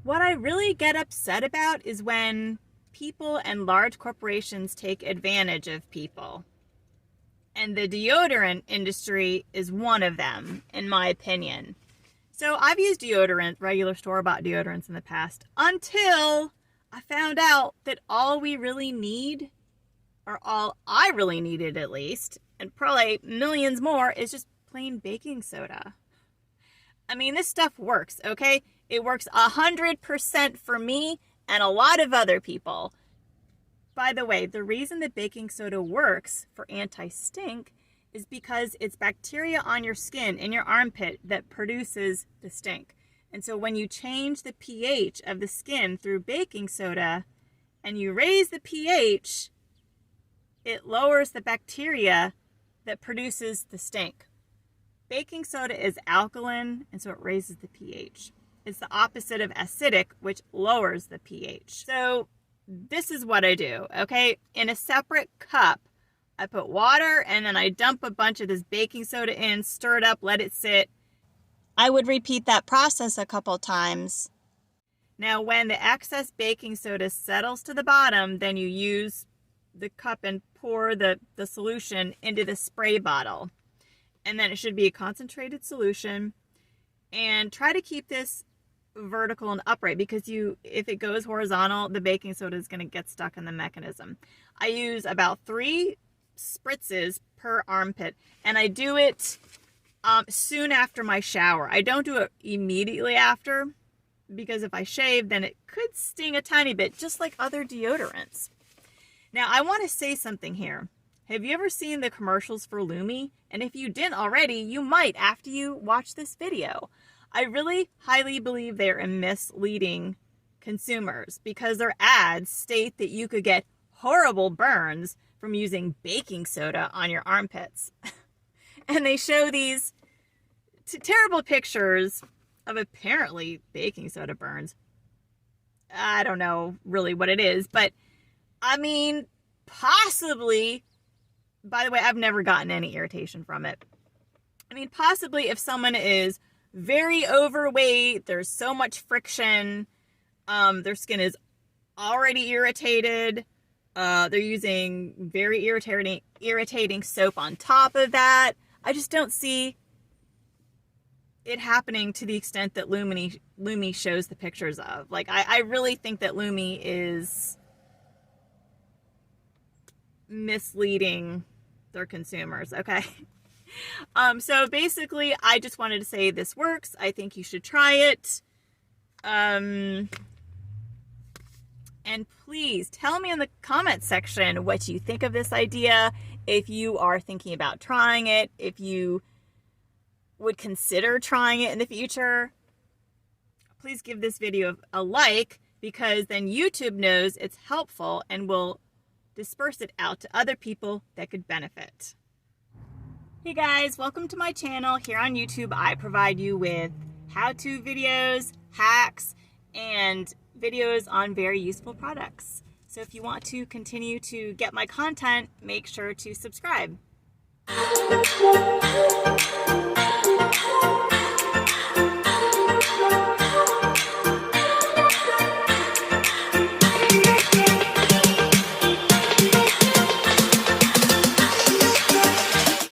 What I really get upset about is when people and large corporations take advantage of people. And the deodorant industry is one of them, in my opinion. So I've used deodorant, regular store-bought deodorants in the past, until I found out that all we really need, or all I really needed at least, and probably millions more, is just plain baking soda. I mean, this stuff works, okay? It works 100% for me and a lot of other people. By the way, the reason that baking soda works for anti-stink is because it's bacteria on your skin, in your armpit, that produces the stink. And so when you change the pH of the skin through baking soda and you raise the pH, it lowers the bacteria that produces the stink. Baking soda is alkaline, and so it raises the pH. It's the opposite of acidic, which lowers the pH. So this is what I do, okay? In a separate cup, I put water and then I dump a bunch of this baking soda in, stir it up, let it sit. I would repeat that process a couple times. Now, when the excess baking soda settles to the bottom, then you use the cup and pour the solution into the spray bottle. And then it should be a concentrated solution. And try to keep this vertical and upright, because if it goes horizontal, the baking soda is going to get stuck in the mechanism. I use about 3 spritzes per armpit, and I do it soon after my shower. I don't do it immediately after, because if I shave, then it could sting a tiny bit, just like other deodorants. Now, I want to say something here. Have you ever seen the commercials for Lumi? And if you didn't already, you might after you watch this video. I really highly believe they're misleading consumers, because their ads state that you could get horrible burns from using baking soda on your armpits. And they show these terrible pictures of apparently baking soda burns. I don't know really what it is, but I mean, possibly. By the way, I've never gotten any irritation from it. I mean, possibly if someone is very overweight, there's so much friction, their skin is already irritated, they're using very irritating soap on top of that. I just don't see it happening to the extent that Lumi shows the pictures of. Like, I really think that Lumi is misleading their consumers, okay? So basically, I just wanted to say this works. I think you should try it. And please tell me in the comment section what you think of this idea. If you are thinking about trying it, if you would consider trying it in the future, please give this video a like, because then YouTube knows it's helpful and will disperse it out to other people that could benefit. Hey guys, welcome to my channel. Here on YouTube, I provide you with how-to videos, hacks, and videos on very useful products. So if you want to continue to get my content, make sure to subscribe.